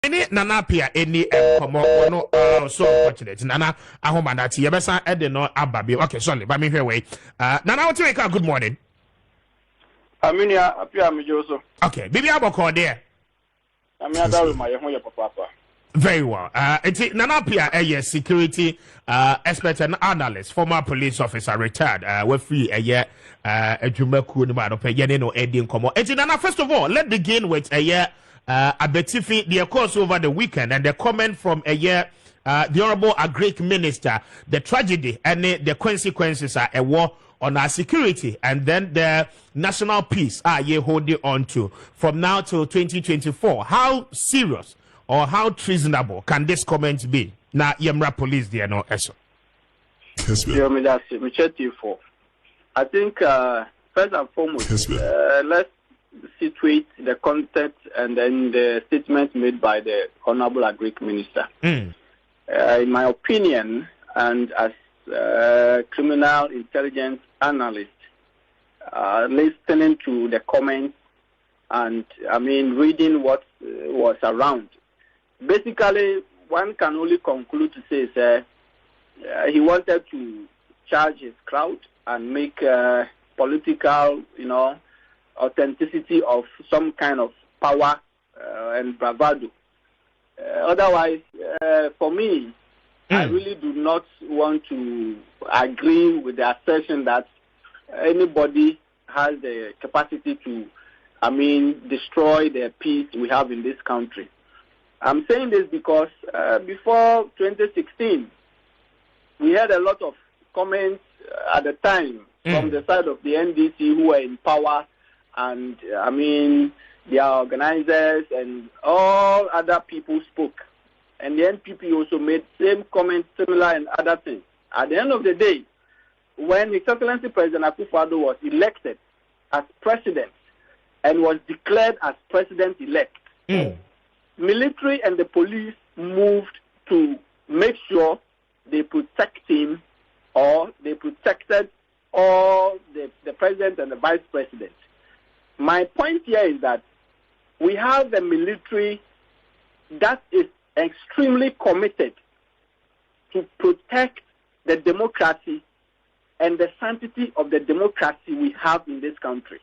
Any Nana Pia any come no so unfortunate. Nana Ahomanati Yabesa Edeno Ababi. Okay, sorry, but me here way. Nana what you good morning. Aminia apia mijoso. Okay, baby Aboko there. Amia daru my home papa. Very well. It's Nana Pia a security expert and analyst, former police officer retired. We're free a year a Jumeku no matter pay no ending come. It's Nana, first of all, let's begin with a year Abetifi, the course over the weekend and the comment from a year the Honorable Agric Minister, the tragedy and the consequences are a war on our security and then the national peace are ye holding on to from now till 2024. How serious or how treasonable can this comment be? Na Yemra police there no eso. I think first and foremost, let's situate the content and then the statement made by the Honorable Agric Minister. In my opinion, and as criminal intelligence analyst, listening to the comments and reading what was around, basically one can only conclude to say, sir, he wanted to charge his crowd and make political, authenticity of some kind of power and bravado. Otherwise, for me, I really do not want to agree with the assertion that anybody has the capacity to, destroy the peace we have in this country. I'm saying this because before 2016, we had a lot of comments at the time from the side of the NDC who were in power, and their organizers and all other people spoke. And the NPP also made same comments, similar and other things. At the end of the day, when His Excellency President Akufo-Addo was elected as president and was declared as president-elect, military and the police moved to make sure they protect him, or they protected all the president and the vice president. My point here is that we have a military that is extremely committed to protect the democracy and the sanctity of the democracy we have in this country.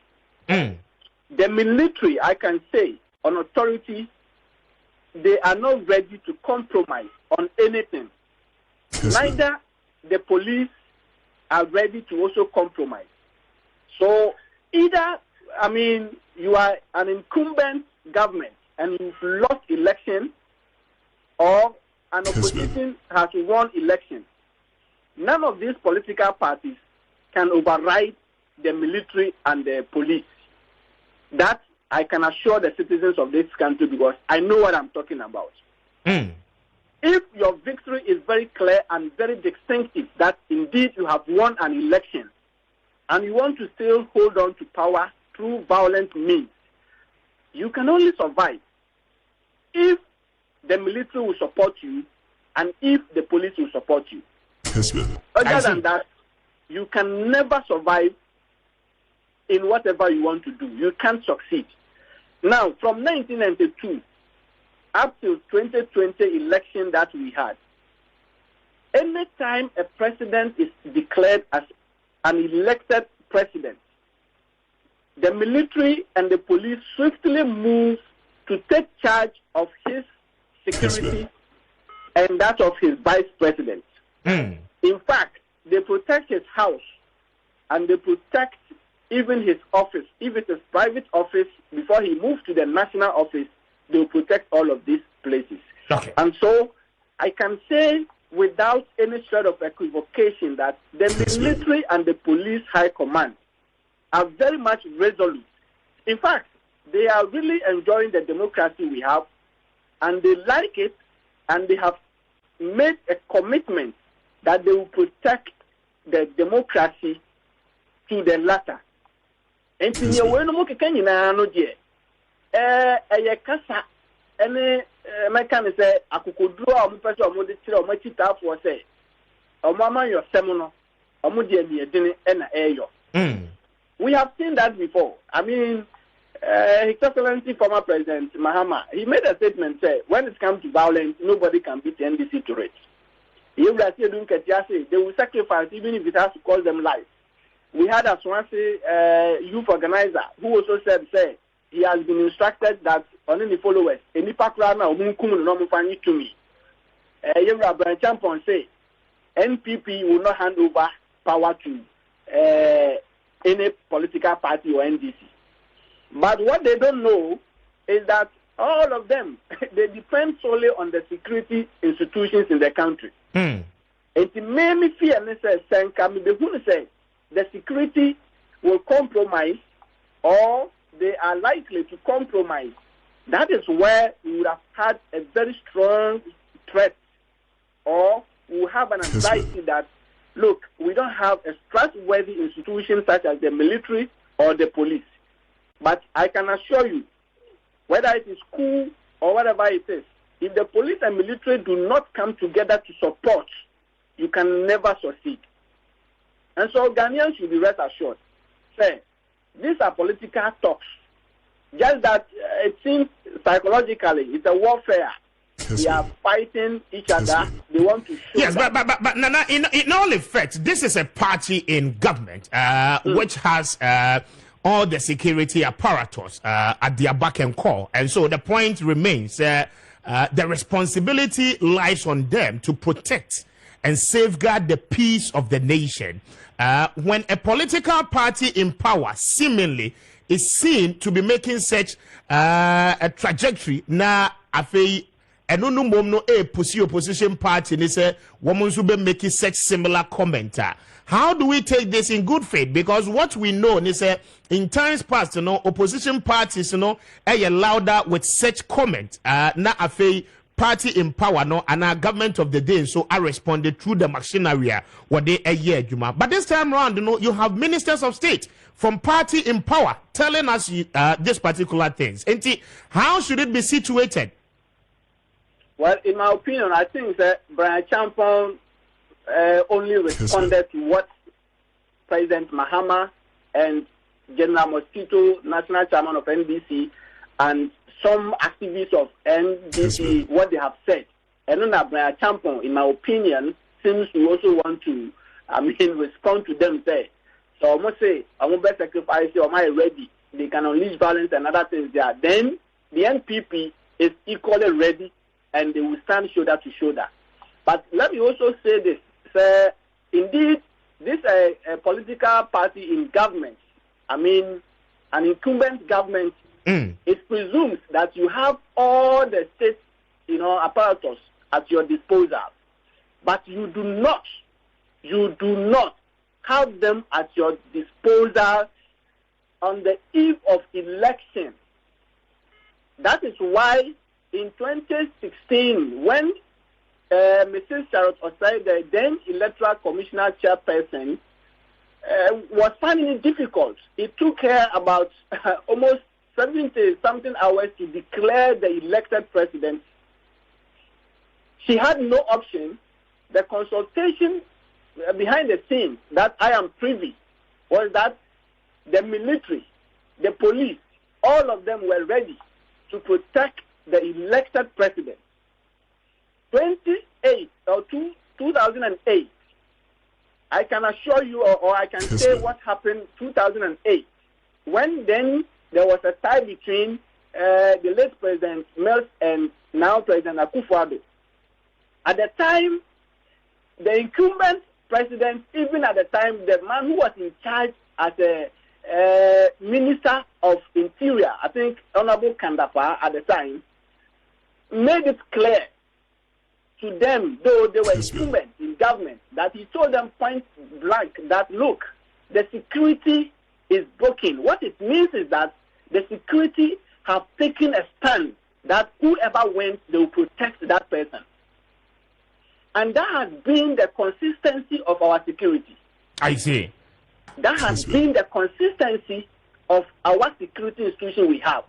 The military, I can say, on authority, they are not ready to compromise on anything. Neither the police are ready to also compromise. So either, you are an incumbent government and you've lost election, or an opposition has won election. None of these political parties can override the military and the police. That I can assure the citizens of this country, because I know what I'm talking about. If your victory is very clear and very distinctive, that indeed you have won an election, and you want to still hold on to power through violent means, you can only survive if the military will support you and if the police will support you. Other than that, you can never survive in whatever you want to do. You can't succeed. Now, from 1992 up to 2020 election that we had, anytime a president is declared as an elected president, the military and the police swiftly move to take charge of his security and that of his vice president. In fact, they protect his house and they protect even his office. If it is private office, before he moves to the national office, they will protect all of these places. Okay. And so I can say without any sort of equivocation that the military and the police high command are very much resolute. In fact, they are really enjoying the democracy we have, and they like it, and they have made a commitment that they will protect the democracy to the latter. And in your way, no more can you know, dear. Kasa, any mechanic say, I could draw a person of the children, my chita for say, or mama, your seminal, or mudia, dinner, and air. We have seen that before. His Excellency former President Mahama, he made a statement say, when it comes to violence, nobody can beat the NDC to it. They will sacrifice even if it has to cost them life. We had a Swansea youth organizer who also said, say, he has been instructed that on any followers, any pakrana or munkum no mufani to me. Yevra Brian Champon say, NPP will not hand over power to any political party or NDC. But what they don't know is that all of them, they depend solely on the security institutions in the country. It made me fear, the security will compromise or they are likely to compromise. That is where we would have had a very strong threat, or we have an anxiety that, look, we don't have a trustworthy institution such as the military or the police. But I can assure you, whether it is school or whatever it is, if the police and military do not come together to support, you can never succeed. And so Ghanaians should be rest assured. Say, these are political talks. Just that it seems psychologically it's a warfare. They are fighting each other. They want to show. Yes, but Nana, in all effect, this is a party in government which has all the security apparatus at their back and call. And so the point remains, the responsibility lies on them to protect and safeguard the peace of the nation. When a political party in power seemingly is seen to be making such a trajectory, na afei eno no mom no pussy opposition party ni say woman should be making such similar comment. How do we take this in good faith? Because what we know is in times past, opposition parties, louder with such comment. Na afei party in power, and our government of the day, so I responded through the machinery what they a year, Juma. But this time around, you have ministers of state from party in power telling us this particular things. And how should it be situated? Well, in my opinion, I think that Brian Champon only responded to what President Mahama and General Mosquito, National Chairman of NBC, and some activists of NDC, what they have said. And then Brian Champon, in my opinion, seems to also want to, respond to them. Say, so I must say, I won't be sacrificed, or am I ready? They can unleash violence and other things there. Then the NPP is equally ready, and they will stand shoulder to shoulder. But let me also say this. Indeed, this is a political party in government. An incumbent government, it presumes that you have all the state, apparatus at your disposal. But you do not have them at your disposal on the eve of election. That is why in 2016, when Mrs. Charlotte Osai, the then Electoral Commissioner chairperson, was finding it difficult. It took her about almost 70-something hours to declare the elected president. She had no option. The consultation behind the scenes that I am privy was that the military, the police, all of them were ready to protect the elected president. 2008, I can assure you, or I can say what happened 2008, when then there was a tie between the late President Mills and now President Akufo-Addo. At the time, the incumbent president, even at the time, the man who was in charge as a Minister of Interior, I think Honorable Kandapa at the time, made it clear to them, though they were incumbent in government, that he told them point blank that, look, the security is broken. What it means is that the security have taken a stand that whoever wins, they will protect that person. And that has been the consistency of our security. I see. That has been the consistency of our security institution we have,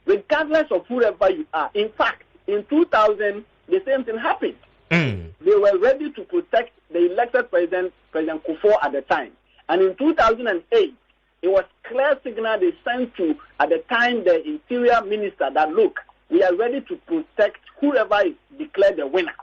regardless of whoever you are. In fact, in 2000, the same thing happened. They were ready to protect the elected president, President Kufuor at the time. And in 2008, It was clear signal they sent to, at the time, the interior minister that, look, we are ready to protect whoever is declared the winner.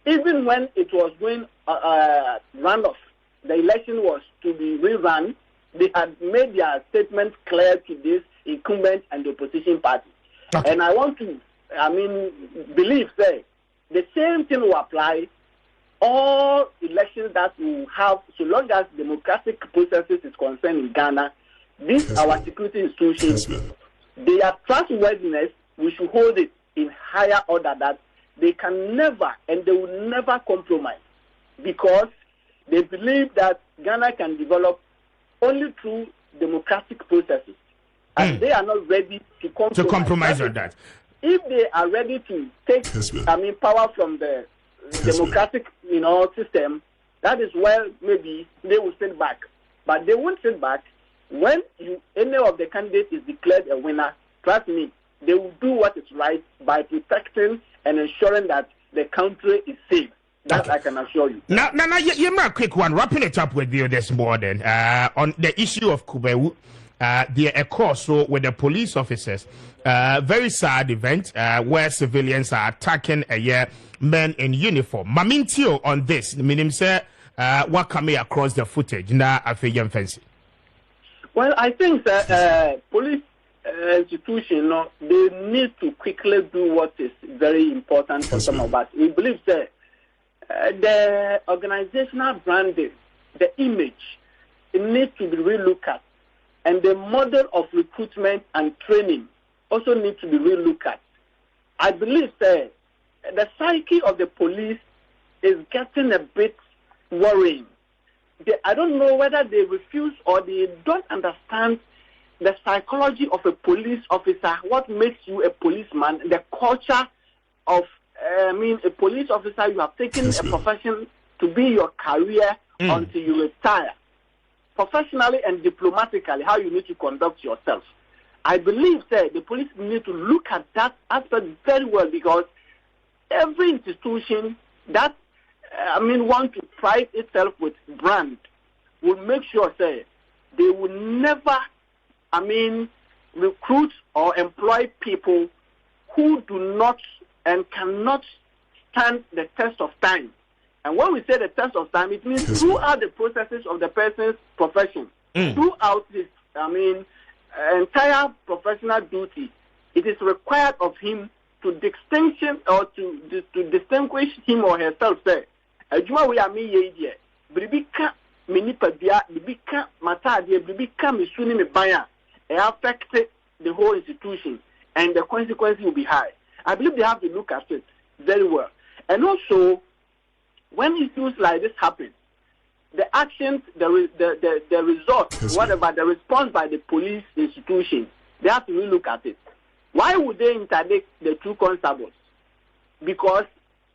Even when it was going runoff, the election was to be rerun, they had made their statement clear to this incumbent and the opposition party. Okay. And I want to, believe, say, the same thing will apply all elections that we have, so long as democratic processes is concerned in Ghana. These our security institutions, their trustworthiness, we should hold it in higher order, that they can never and they will never compromise, because they believe that Ghana can develop only through democratic processes, and they are not ready to compromise on that. If they are ready to take, power from the democratic, system, that is where maybe they will sit back. But they won't sit back when any of the candidates is declared a winner. Trust me, they will do what is right by protecting and ensuring that the country is safe. That I can assure you. Now, you a quick one. Wrapping it up with you this morning on the issue of Kubewu. The course so with the police officers, very sad event where civilians are attacking men in uniform. Mamintio on this, meaning say what coming across the footage now after fancy. Well, I think that police institution, they need to quickly do what is very important for some of us. We believe that the organizational branding, the image, it needs to be relooked at. And the model of recruitment and training also needs to be relooked at. I believe the psyche of the police is getting a bit worrying. I don't know whether they refuse or they don't understand the psychology of a police officer, what makes you a policeman, the culture of, a police officer, you have taken a profession to be your career until you retire. Professionally and diplomatically, how you need to conduct yourself. I believe that the police need to look at that aspect very well, because every institution that want to pride itself with brand will make sure they will never recruit or employ people who do not and cannot stand the test of time. And when we say the test of time, it means throughout the processes of the person's profession, throughout his, entire professional duty, it is required of him to distinction or to distinguish him or herself. Say, "Ajuma we are me ye bribika minipadia, bribika matadia, bribika misuni me baya." It affects the whole institution, and the consequences will be high. I believe they have to look at it very well, and also, when issues like this happen, the actions, the result, whatever, the response by the police institution, they have to relook at it. Why would they interdict the two constables? Because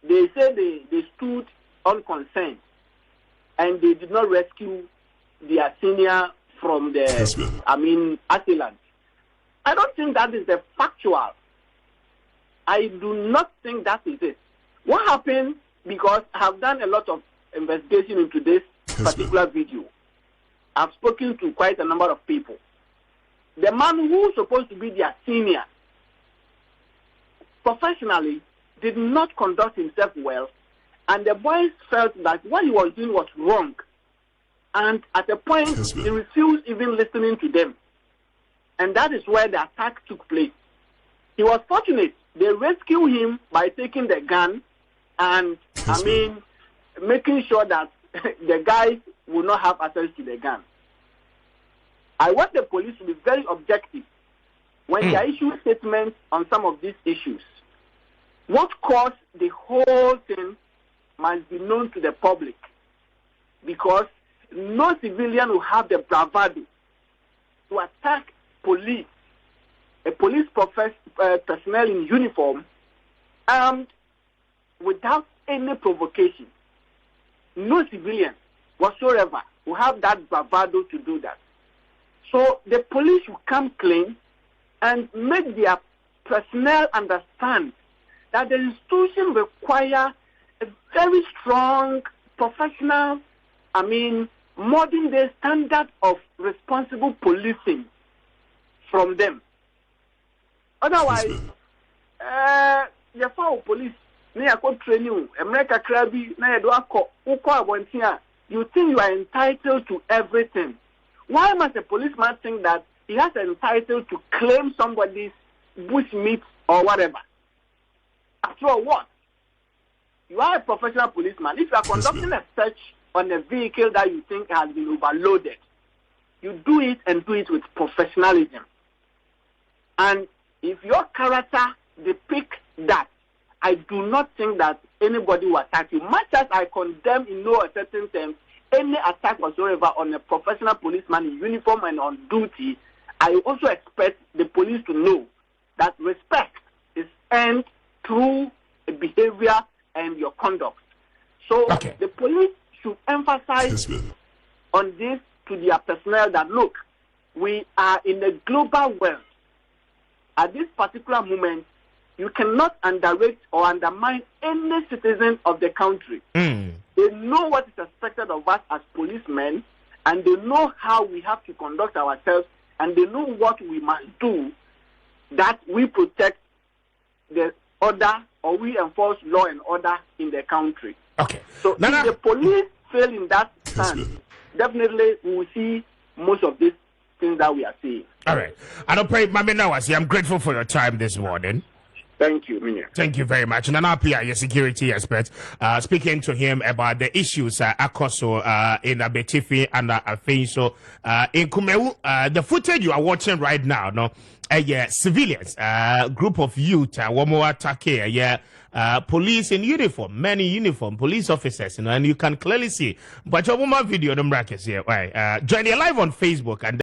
they say they stood unconcerned and they did not rescue their senior from the, assailant. I don't think that is the factual. I do not think that is it. What happened? Because I have done a lot of investigation into this particular video. I've spoken to quite a number of people. The man who was supposed to be their senior professionally did not conduct himself well, and the boys felt that what he was doing was wrong. And at a point, he refused even listening to them. And that is where the attack took place. He was fortunate. They rescued him by taking the gun and, making sure that the guys will not have access to the gun. I want the police to be very objective when they issue statements on some of these issues. What caused the whole thing must be known to the public, because no civilian will have the bravado to attack police, a police personnel in uniform, armed without any provocation. No civilian whatsoever will have that bravado to do that. So the police will come clean and make their personnel understand that the institution require a very strong professional, modern day standard of responsible policing from them. Otherwise, you follow police, training, America Krabi, you think you are entitled to everything. Why must a policeman think that he has entitled to claim somebody's bushmeat or whatever? After all, what? You are a professional policeman. If you are conducting a search on a vehicle that you think has been overloaded, you do it and do it with professionalism. And if your character depicts that, I do not think that anybody will attack you. Much as I condemn in no certain terms any attack whatsoever on a professional policeman in uniform and on duty, I also expect the police to know that respect is earned through behavior and your conduct. So the police should emphasize on this to their personnel that, look, we are in a global world. At this particular moment, you cannot underrate or undermine any citizen of the country. They know what is expected of us as policemen, and they know how we have to conduct ourselves, and they know what we must do that we protect the order or we enforce law and order in the country. Okay. So if the police fail in that stance, definitely we will see most of these things that we are seeing. All right. I don't pray, Mami Nawasi. I'm grateful for your time this morning. Thank you, Minya. Thank you very much. Nana Pia, your security expert, speaking to him about the issues Akoso in Abetifi and Afeinso in Kumeu. The footage you are watching right now, no, civilians, group of youth, one more attack here, police in uniform, many uniform, police officers, and you can clearly see. But your woman video, the brackets here, right? Join you live on Facebook and.